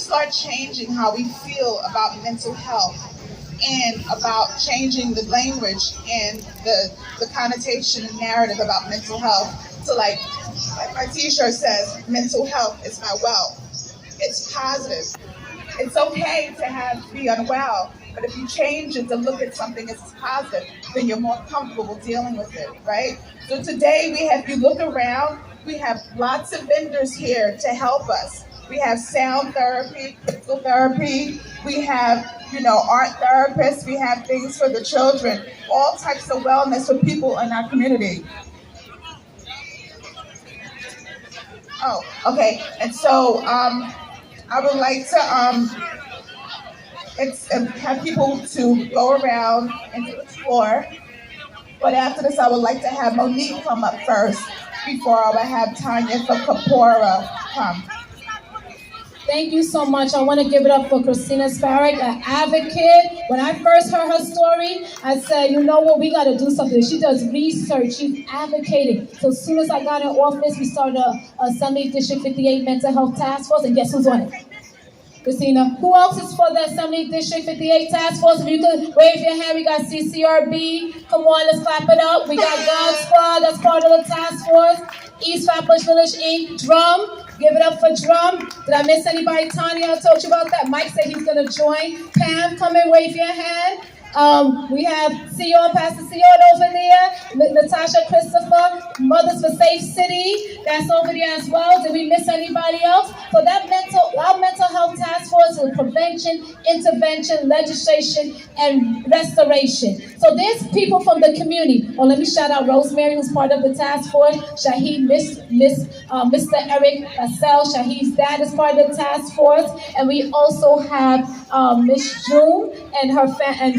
start changing how we feel about mental health and about changing the language and the connotation and narrative about mental health to like my t-shirt says, mental health is my wealth. It's positive. It's okay to be unwell, but if you change it to look at something as positive, then you're more comfortable dealing with it, right? So today if you look around, we have lots of vendors here to help us. We have sound therapy, physical therapy, we have, art therapists, we have things for the children, all types of wellness for people in our community. Oh, okay. And so I would like to have people to go around and to explore. But after this, I would like to have Monique come up first before I would have Tanya from Kapora come. Thank you so much. I want to give it up for Christina Sparrow, an advocate. When I first heard her story, I said, you know what, we got to do something. She does research. She's advocating. So as soon as I got in office, we started a Assembly District 58 Mental Health Task Force, and guess who's on it? Christina. Who else is for the Assembly District 58 Task Force? If you could wave your hand, we got CCRB. Come on, let's clap it up. We got God Squad, that's part of the task force. East Flatbush Village Inc. Drum. Give it up for Drum. Did I miss anybody? Tanya, I told you about that. Mike said he's going to join. Pam, come and wave your hand. We have Sion, Pastor Sion over there. Natasha Christopher, Mothers for Safe City. That's over there as well. Did we miss anybody else? So our mental health task force is prevention, intervention, legislation, and restoration. So there's people from the community. Let me shout out Rosemary, who's part of the task force. Shahid, Mr. Eric Bassell, Shahid's dad is part of the task force. And we also have Miss June and her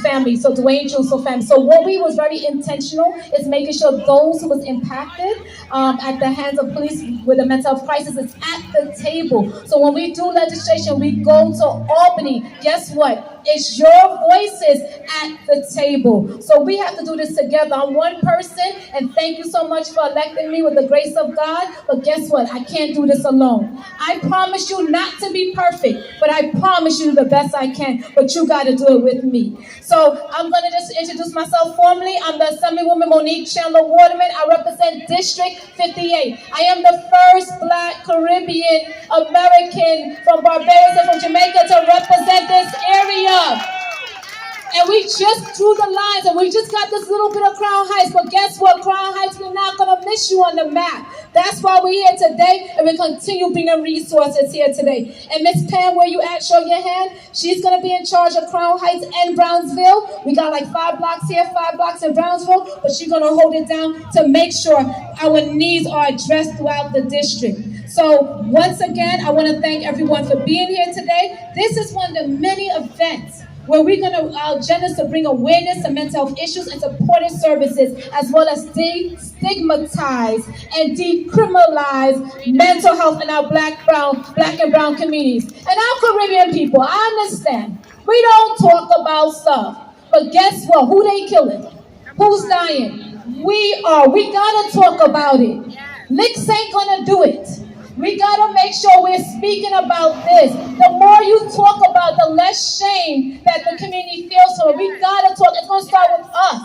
family. So Dwayne June's family. So what we was very intentional is making sure those who was impacted at the hands of police with a mental health crisis is at the table. So when we do legislation, we go to Albany. Guess what? It's your voices at the table. So we have to do this together. I'm one person, and thank you so much for electing me with the grace of God. But guess what? I can't do this alone. I promise you not to be perfect, but I promise you the best I can. But you got to do it with me. So I'm going to just introduce myself formally. I'm the Assemblywoman Monique Chandler Waterman. I represent District 58. I am the first Black Caribbean American from Barbados and from Jamaica to represent this area. And we just drew the lines, and we just got this little bit of Crown Heights. But guess what? Crown Heights, we're not going to miss you on the map. That's why we're here today, and we continue bringing resources here today. And Miss Pam, where you at? Show your hand. She's going to be in charge of Crown Heights and Brownsville. We got like 5 blocks here, 5 blocks in Brownsville, but she's going to hold it down to make sure our needs are addressed throughout the district. So once again, I want to thank everyone for being here today. This is one of the many events where our agenda is to bring awareness to mental health issues and supportive services, as well as destigmatize and decriminalize mental health in our black and brown communities. And our Caribbean people, I understand, we don't talk about stuff, but guess what? Who they killing? Who's dying? We are. We gotta talk about it. Licks ain't gonna do it. We gotta make sure we're speaking about this. The more you talk about, the less shame that the community feels. So we gotta talk. It's gonna start with us.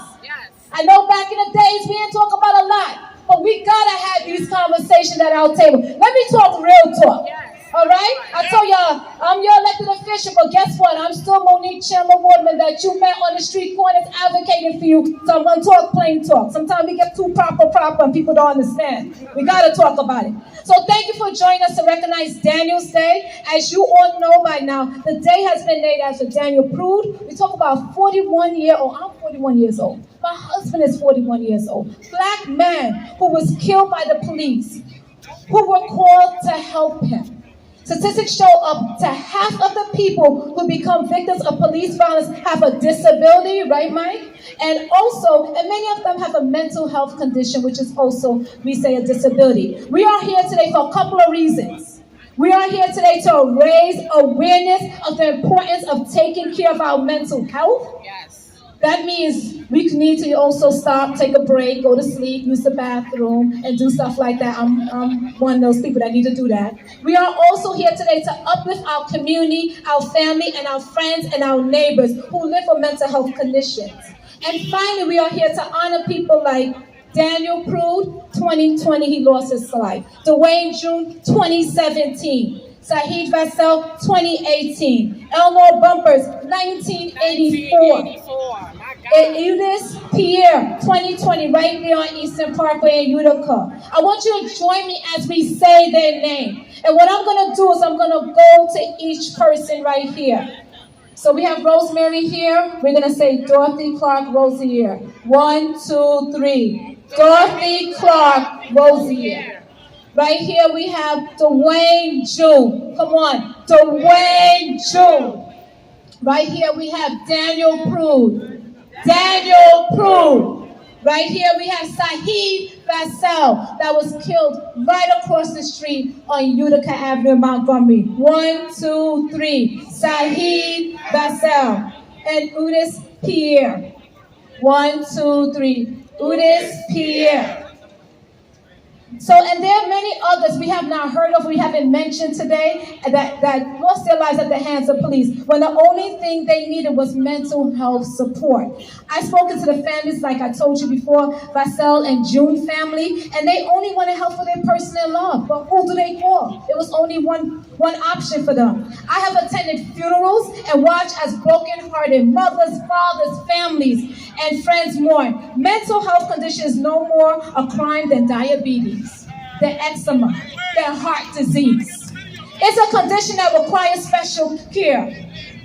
I know back in the days we didn't talk about a lot, but we gotta have these conversations at our table. Let me talk real talk. All right? I told y'all, I'm your elected official, but guess what? I'm still Monique Chandler Waterman that you met on the street corners advocating for you. So I'm going to talk plain talk. Sometimes we get too proper and people don't understand. We got to talk about it. So thank you for joining us to recognize Daniel's Day. As you all know by now, the day has been named after Daniel Prude. We talk about 41-year-old. I'm 41 years old. My husband is 41 years old. Black man who was killed by the police, who were called to help him. Statistics show up to half of the people who become victims of police violence have a disability, right, Mike? And many of them have a mental health condition, which is also, we say, a disability. We are here today for a couple of reasons. We are here today to raise awareness of the importance of taking care of our mental health. That means we need to also stop, take a break, go to sleep, use the bathroom, and do stuff like that. I'm one of those people that need to do that. We are also here today to uplift our community, our family, and our friends and our neighbors who live with mental health conditions. And finally, we are here to honor people like Daniel Prude, 2020, he lost his life. Dwayne June, 2017. Saheed Vassell, 2018. Eleanor Bumpers, 1984. And Eunice Pierre, 2020, right there on Eastern Parkway in Utica. I want you to join me as we say their name. And what I'm going to do is I'm going to go to each person right here. So we have Rosemary here. We're going to say Dorothy Clark Rosier. 1, 2, 3. Dorothy Clark Rosier. Right here we have Dwayne June. Come on, Dwayne June. Right here we have Daniel Prude. Daniel Prude. Right here we have Saheed Vassell that was killed right across the street on Utica Avenue in Montgomery. 1, 2, 3. Saheed Vassell. And Utica Pierre. 1, 2, 3. Utica Pierre. So, and there are many others we have not heard of, we haven't mentioned today, that lost their lives at the hands of police when the only thing they needed was mental health support. I've spoken to the families, like I told you before, Vassell and June family, and they only wanted help for their person in love. But who do they call? It was only one option for them. I have attended funerals and watched as broken-hearted mothers, fathers, families, and friends mourn. Mental health condition is no more a crime than diabetes, than eczema, than heart disease. It's a condition that requires special care.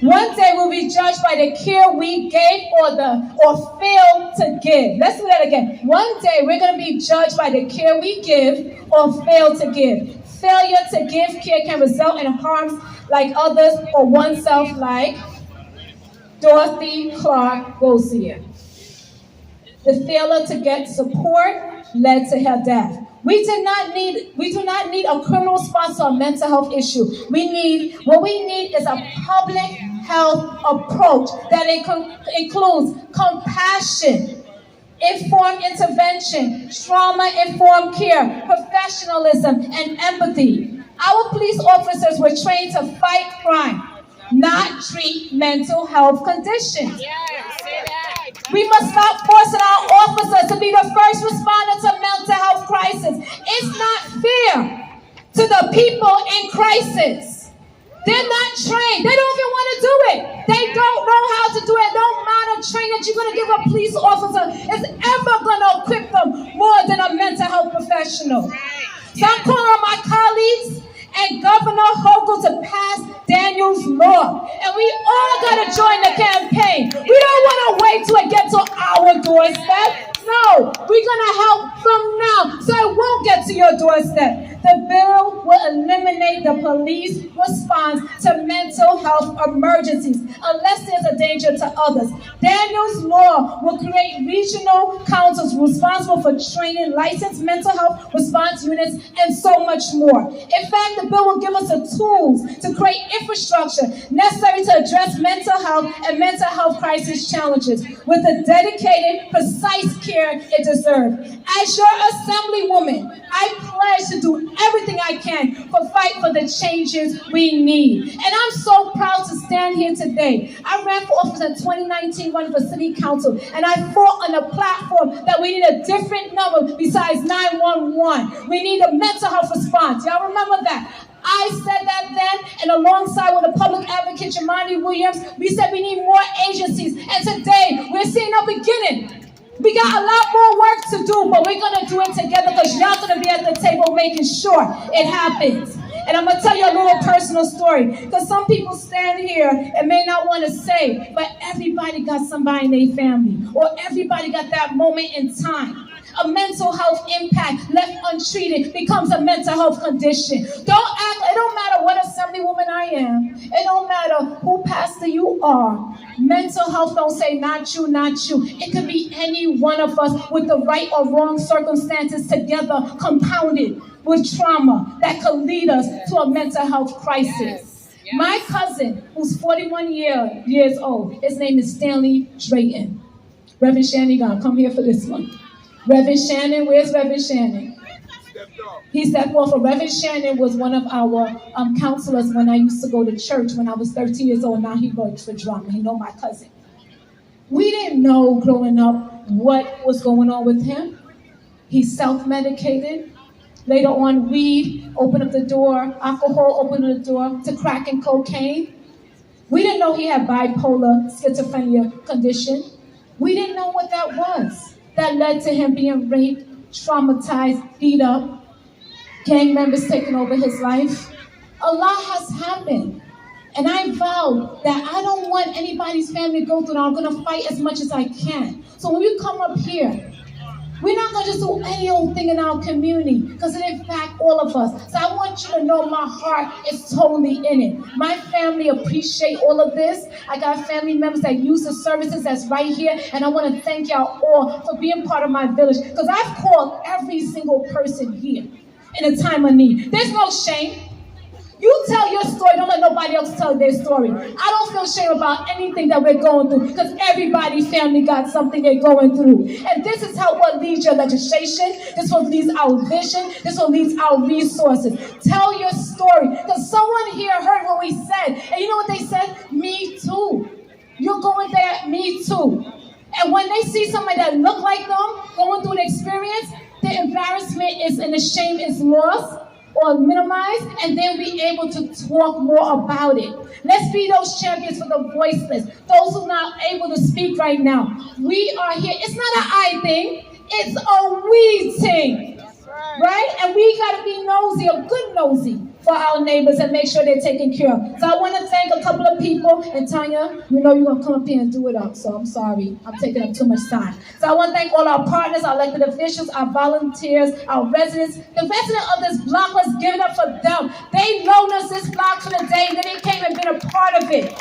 One day we'll be judged by the care we gave or failed to give. Let's do that again. One day we're going to be judged by the care we give or fail to give. Failure to give care can result in harms like others or oneself, like Dorothy Clark Rosier. The failure to get support led to her death. We do not need a criminal response to a mental health issue. What we need is a public health approach that includes compassion, informed intervention, trauma-informed care, professionalism, and empathy. Our police officers were trained to fight crime, not treat mental health conditions. We must stop forcing our officers to be the first responder to mental health crisis. It's not fair to the people in crisis. They're not trained. They don't even want to do it. They don't know how to do it. No amount of training that you're going to give a police officer is ever going to equip them more than a mental health professional. So I'm calling on my colleagues and Governor Hochul to pass Daniel's law. And we all got to join the campaign. We don't want to wait till it gets to our doorstep. No, we're going to help from now so it won't get to your doorstep. The bill will eliminate the police response to mental health emergencies unless there's a danger to others. Daniel's law will create regional councils responsible for training licensed mental health response units and so much more. In fact, the bill will give us the tools to create infrastructure necessary to address mental health and mental health crisis challenges with the dedicated, precise care it deserves. As your assemblywoman, I pledge to do everything I can to fight for the changes we need. And I'm so proud to stand here today. I ran for office in 2019, running for city council, and I fought on a platform that we need a different number besides 911. We need a mental health response. Y'all remember that? I said that then, and alongside with the public advocate, Jamani Williams, we said we need more agencies. And today, we're seeing a beginning. We got a lot more work to do, but we're going to do it together because y'all going to be at the table making sure it happens. And I'm going to tell you a little personal story because some people stand here and may not want to say, but everybody got somebody in their family or everybody got that moment in time. A mental health impact left untreated becomes a mental health condition. It don't matter what assemblywoman I am. It don't matter who pastor you are. Mental health don't say not you, not you. It could be any one of us with the right or wrong circumstances together compounded with trauma that could lead us to a mental health crisis. Yes. My cousin, who's 41 years old, his name is Stanley Drayton. Reverend Shannon, you gotta come here for this one. Reverend Shannon, where's Reverend Shannon? He stepped off. Reverend Shannon was one of our counselors when I used to go to church when I was 13 years old. Now he works for drama. He know my cousin. We didn't know growing up what was going on with him. He self-medicated. Later on, weed opened up the door. Alcohol opened the door to crack and cocaine. We didn't know he had bipolar schizophrenia condition. We didn't know what that was. That led to him being raped, traumatized, beat up, gang members taking over his life. A lot has happened. And I vowed that I don't want anybody's family to go through that. I'm going to fight as much as I can. So when you come up here, we're not going to just do any old thing in our community because it impacts all of us. So I want you to know my heart is totally in it. My family appreciate all of this. I got family members that use the services that's right here. And I want to thank y'all all for being part of my village because I've called every single person here in a time of need. There's no shame. You tell your story. Don't let nobody else tell their story. I don't feel shame about anything that we're going through because everybody's family got something they're going through. And this is what leads your legislation. This is what leads our vision. This is what leads our resources. Tell your story because someone here heard what we said. And you know what they said? Me too. You're going there, me too. And when they see somebody that look like them going through an experience, the embarrassment is and the shame is lost or minimized, and they'll be able to talk more about it. Let's be those champions for the voiceless, those who are not able to speak right now. We are here. It's not an I thing. It's a we thing, right? And we got to be nosy, a good nosy, for our neighbors and make sure they're taken care of. So I want to thank a couple of people. And Tanya, you know you're going to come up here and do it up, so I'm sorry. I'm taking up too much time. So I want to thank all our partners, our elected officials, our volunteers, our residents. The residents of this block, let's give it up for them. They loaned us this block for the day, and then they came and been a part of it.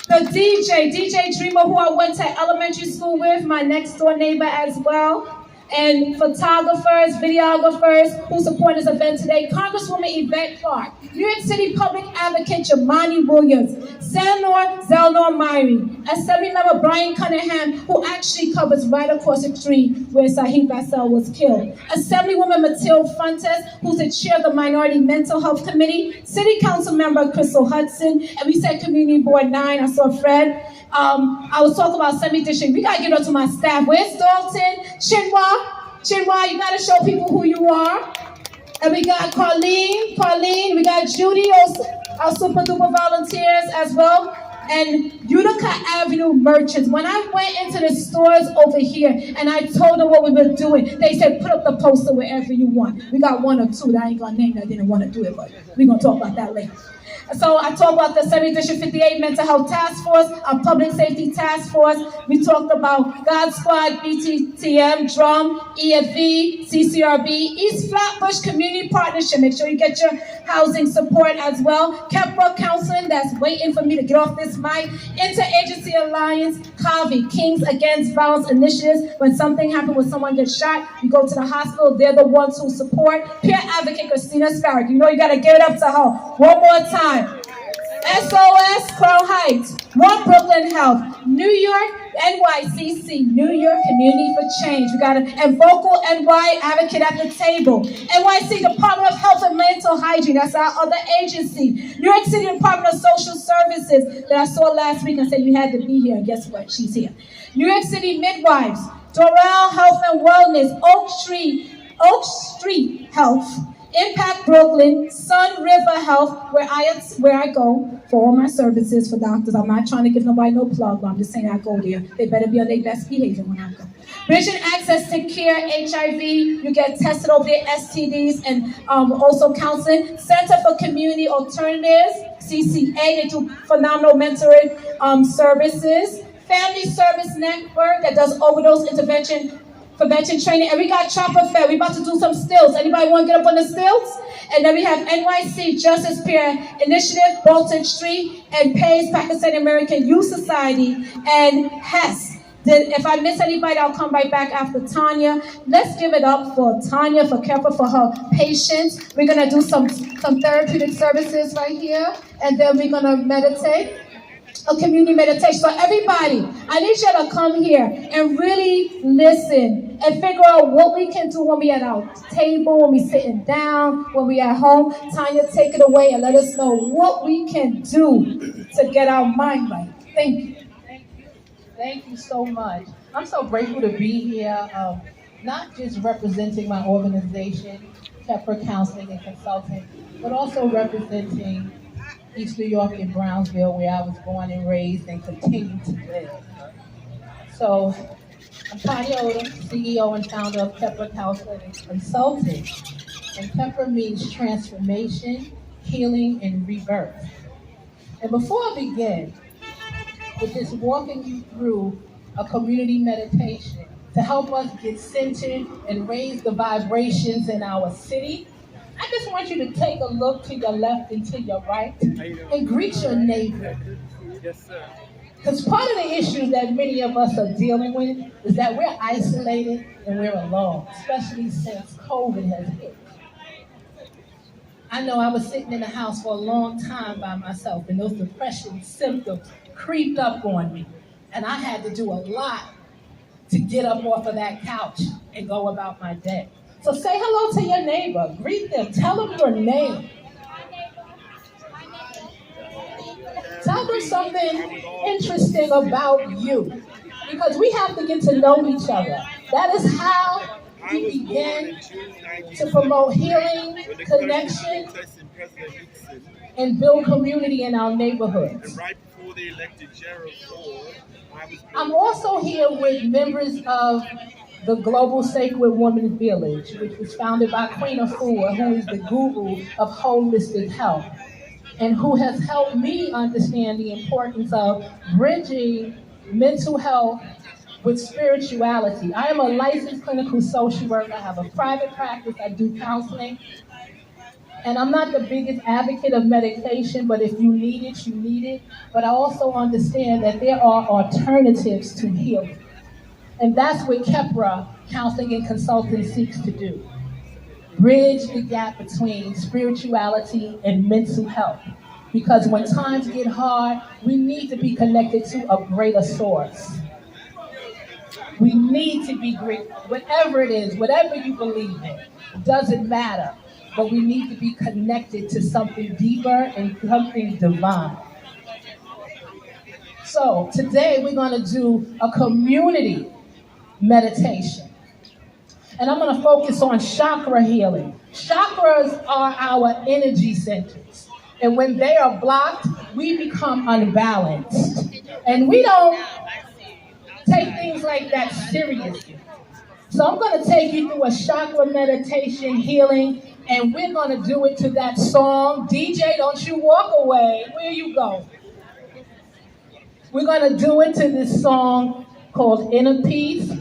The DJ Dreamer, who I went to elementary school with, my next door neighbor as well. And photographers, videographers who support this event today. Congresswoman Yvette Clark, New York City Public Advocate Jamani Williams, Senator Zelnor Myrie, Assembly Member Brian Cunningham, who actually covers right across the street where Sahib Vassell was killed, Assemblywoman Mathilde Fontes, who's the chair of the Minority Mental Health Committee, City Council Member Crystal Hudson, and we said Community Board 9, I saw Fred. I was talking about semi-district. We gotta give it up to my staff. Where's Dalton? Chinua, you gotta show people who you are. And we got Pauline, we got Judy, our super duper volunteers as well. And Utica Avenue merchants. When I went into the stores over here and I told them what we were doing, they said put up the poster wherever you want. We got one or two that I ain't gonna name that didn't want to do it, but we're gonna talk about that later. So I talked about the 7th District 58 Mental Health Task Force, our Public Safety Task Force. We talked about God Squad, BTTM, DRUM, EFV, CCRB, East Flatbush Community Partnership. Make sure you get your housing support as well. Kepler Counseling, that's waiting for me to get off this mic. Interagency Alliance, CAVI, Kings Against Violence Initiatives. When something happens, when someone gets shot, you go to the hospital. They're the ones who support. Peer Advocate Christina Sparrow. You know you got to give it up to her. One more time. SOS Crown Heights, One Brooklyn Health, New York, NYCC, New York Community for Change. We got and Vocal NY Advocate at the table. NYC Department of Health and Mental Hygiene, that's our other agency. New York City Department of Social Services that I saw last week and said you had to be here. Guess what? She's here. New York City Midwives, Doral Health and Wellness, Oak Street Health, Impact Brooklyn, Sun River Health, where I go for all my services for doctors. I'm not trying to give nobody no plug, but I'm just saying I go there. They better be on their best behavior when I go. Bridging access to care, HIV, you get tested over there, STDs, and also counseling. Center for Community Alternatives, CCA, they do phenomenal mentoring services. Family Service Network that does overdose prevention training, and we got Chopper Fair. We about to do some stills. Anybody want to get up on the stills? And then we have NYC Justice Peer Initiative, Bolton Street, and PACE, Pakistani American Youth Society, and HES. If I miss anybody, I'll come right back after Tanya. Let's give it up for Tanya, for Kepler, for her patience. We're going to do some therapeutic services right here, and then we're going to meditate. a community meditation. So everybody, I need you to come here and really listen and figure out what we can do when we at our table, when we sitting down, when we at home. Tanya, take it away and let us know what we can do to get our mind right. Thank you. Thank you so much. I'm so grateful to be here, not just representing my organization, Pepper Counseling and Consulting, but also representing East New York and Brownsville, where I was born and raised and continue to live. So I'm Tanya Odom, CEO and founder of Pepper Counseling and Consulting. And Pepper means transformation, healing, and rebirth. And before I begin, with just walking you through a community meditation to help us get centered and raise the vibrations in our city, I just want you to take a look to your left and to your right and greet your neighbor. Yes, sir. Because part of the issue that many of us are dealing with is that we're isolated and we're alone, especially since COVID has hit. I know I was sitting in the house for a long time by myself, and those depression symptoms creeped up on me. And I had to do a lot to get up off of that couch and go about my day. So say hello to your neighbor, greet them, tell them your name. Tell them something interesting about you, because we have to get to know each other. That is how we begin to promote healing, connection, and build community in our neighborhoods. And right before they elected Gerald Ford, I'm also here with members of the Global Sacred Women's Village, which was founded by Queen Afua, who is the guru of holistic health, and who has helped me understand the importance of bridging mental health with spirituality. I am a licensed clinical social worker. I have a private practice. I do counseling. And I'm not the biggest advocate of medication, but if you need it, you need it. But I also understand that there are alternatives to healing. And that's what Kepra Counseling and Consulting seeks to do. Bridge the gap between spirituality and mental health. Because when times get hard, we need to be connected to a greater source. We need to be great, whatever it is, whatever you believe in, it doesn't matter. But we need to be connected to something deeper and something divine. So today we're going to do a community meditation. And I'm going to focus on chakra healing. Chakras are our energy centers. And when they are blocked, we become unbalanced. And we don't take things like that seriously. So I'm going to take you through a chakra meditation healing, and we're going to do it to that song. DJ, don't you walk away. Where you go? We're going to do it to this song called Inner Peace